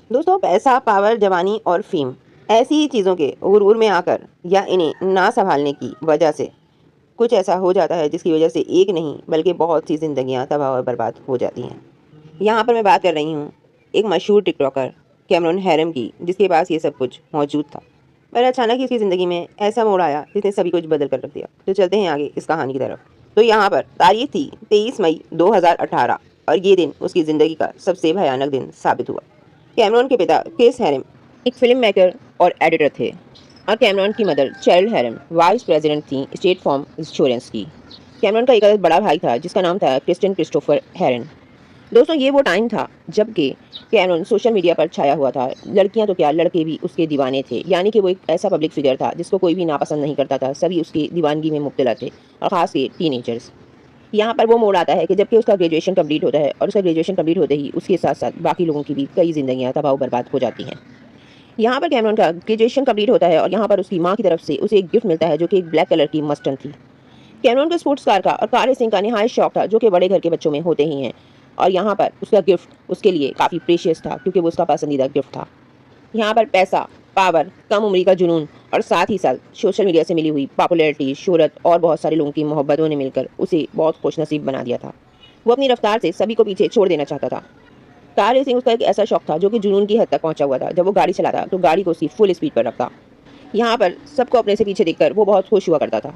दोस्तों, पैसा, पावर, जवानी और फेम ऐसी चीज़ों के गुरूर में आकर या इन्हें ना संभालने की वजह से कुछ ऐसा हो जाता है जिसकी वजह से एक नहीं बल्कि बहुत सी ज़िंदगियां तबाह और बर्बाद हो जाती हैं। यहाँ पर मैं बात कर रही हूँ एक मशहूर टिकटॉकर कैमरॉन हैरम की, जिसके पास ये सब कुछ मौजूद था, पर अचानक ही उसकी ज़िंदगी में ऐसा मोड़ आया जिसने सभी कुछ बदल कर रख दिया। तो चलते हैं आगे इस कहानी की तरफ। तो यहाँ पर तारीख थी 23 मई 2018 और ये दिन उसकी ज़िंदगी का सबसे भयानक दिन साबित हुआ। कैमरॉन के पिता क्रिस हैरम एक फिल्म मेकर और एडिटर थे और कैमरॉन की मदर चैरल हैरम वाइस प्रेसिडेंट थी स्टेट फार्म इंश्योरेंस की। कैमरॉन का एक अलग बड़ा भाई था जिसका नाम था क्रिस्टियन क्रिस्टोफर हैरन। दोस्तों, ये वो टाइम था जबकि कैमरॉन सोशल मीडिया पर छाया हुआ था। लड़कियां तो क्या, लड़के भी उसके दीवाने थे। यानी कि वो एक ऐसा पब्लिक फिगर था जिसको कोई भी नापसंद नहीं करता था। सभी उसकी दीवानगी में मुब्तला थे और ख़ास के टीनेजर्स। यहाँ पर वो मोड़ आता है कि जबकि उसका ग्रेजुएशन कंप्लीट होता है और उसका ग्रेजुएशन कंप्लीट होते ही उसके साथ साथ बाकी लोगों की भी कई ज़िंदगियाँ तबाह बर्बाद हो जाती हैं। यहाँ पर कैमरॉन का ग्रेजुएशन कंप्लीट होता है और यहाँ पर उसकी माँ की तरफ से उसे एक गिफ्ट मिलता है जो कि एक ब्लैक कलर की मस्टन थी। कैमरॉन को स्पोर्ट्स कार का और कार रेसिंग का निहायत शौक था, जो कि बड़े घर के बच्चों में होते ही हैं। और यहाँ पर उसका गिफ्ट उसके लिए काफ़ी प्रेशियस था क्योंकि वो उसका पसंदीदा गिफ्ट था। यहाँ पर पैसा, पावर, कम उम्री का जुनून और साथ ही साथ सोशल मीडिया से मिली हुई पॉपुलैरिटी, शोहरत और बहुत सारे लोगों की मोहब्बतों ने मिलकर उसे बहुत खुशनसीब बना दिया था। वो अपनी रफ्तार से सभी को पीछे छोड़ देना चाहता था। कार रेसिंग उसका एक ऐसा शौक था जो कि जुनून की हद तक पहुंचा हुआ था। जब वो गाड़ी चलाता तो गाड़ी को उसकी फुल स्पीड पर रखता। यहाँ पर सबको अपने से पीछे देखकर वो बहुत खुश हुआ करता था।